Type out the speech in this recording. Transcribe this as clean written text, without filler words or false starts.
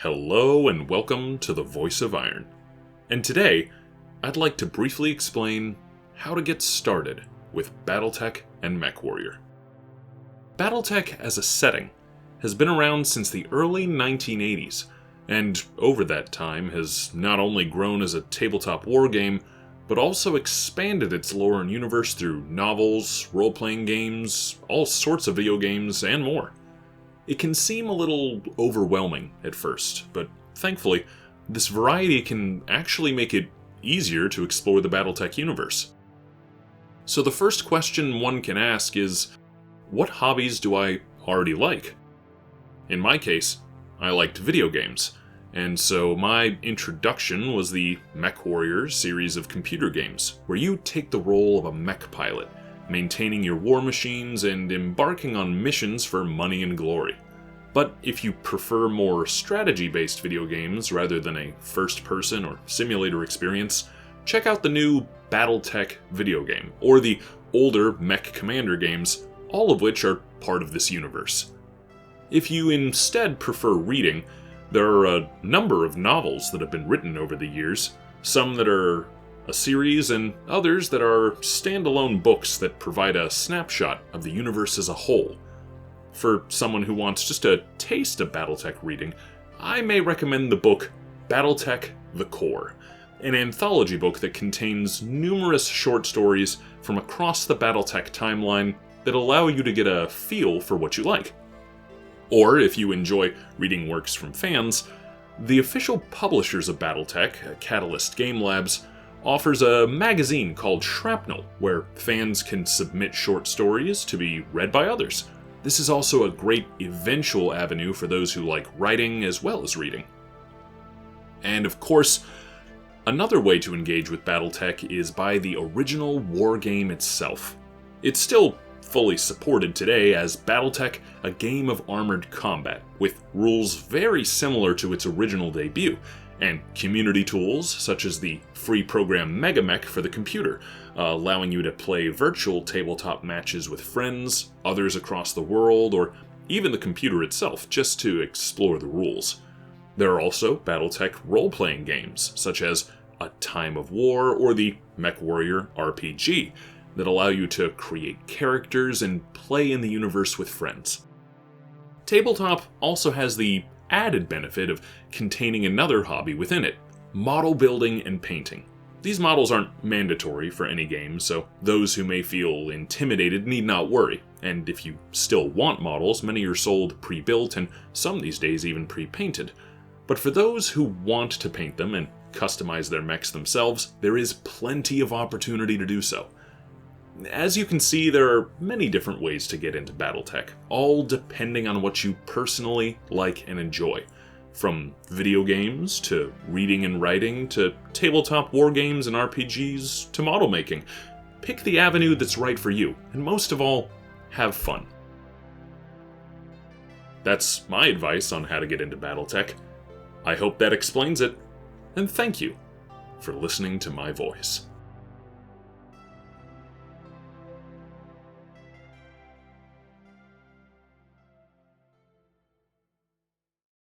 Hello and welcome to the Voice of Iron. And today, I'd like to briefly explain how to get started with Battletech and Mechwarrior. Battletech as a setting has been around since the early 1980s, and over that time has not only grown as a tabletop wargame, but also expanded its lore and universe through novels, role-playing games, all sorts of video games, and more. It can seem a little overwhelming at first, but thankfully, this variety can actually make it easier to explore the Battletech universe. So the first question one can ask is, what hobbies do I already like? In my case, I liked video games, and so my introduction was the Mechwarrior series of computer games, where you take the role of a mech pilot, maintaining your war machines and embarking on missions for money and glory. But if you prefer more strategy-based video games rather than a first-person or simulator experience, check out the new Battletech video game, or the older Mech Commander games, all of which are part of this universe. If you instead prefer reading, there are a number of novels that have been written over the years, some that are a series and others that are standalone books that provide a snapshot of the universe as a whole. For someone who wants just a taste of Battletech reading, I may recommend the book Battletech: The Core, an anthology book that contains numerous short stories from across the Battletech timeline that allow you to get a feel for what you like. Or, if you enjoy reading works from fans, the official publishers of Battletech, Catalyst Game Labs, offers a magazine called Shrapnel, where fans can submit short stories to be read by others. This is also a great eventual avenue for those who like writing as well as reading. And of course, another way to engage with Battletech is by the original wargame itself. It's still fully supported today as Battletech, a game of armored combat, with rules very similar to its original debut, and community tools such as the free program MegaMech for the computer, allowing you to play virtual tabletop matches with friends, others across the world, or even the computer itself, just to explore the rules. There are also Battletech role-playing games, such as A Time of War or the Mechwarrior RPG, that allow you to create characters and play in the universe with friends. Tabletop also has the added benefit of containing another hobby within it, model building and painting. These models aren't mandatory for any game, so those who may feel intimidated need not worry, and if you still want models, many are sold pre-built and some these days even pre-painted. But for those who want to paint them and customize their mechs themselves, there is plenty of opportunity to do so. As you can see, there are many different ways to get into Battletech, all depending on what you personally like and enjoy. From video games, to reading and writing, to tabletop wargames and RPGs, to model making. Pick the avenue that's right for you, and most of all, have fun. That's my advice on how to get into Battletech. I hope that explains it, and thank you for listening to my voice.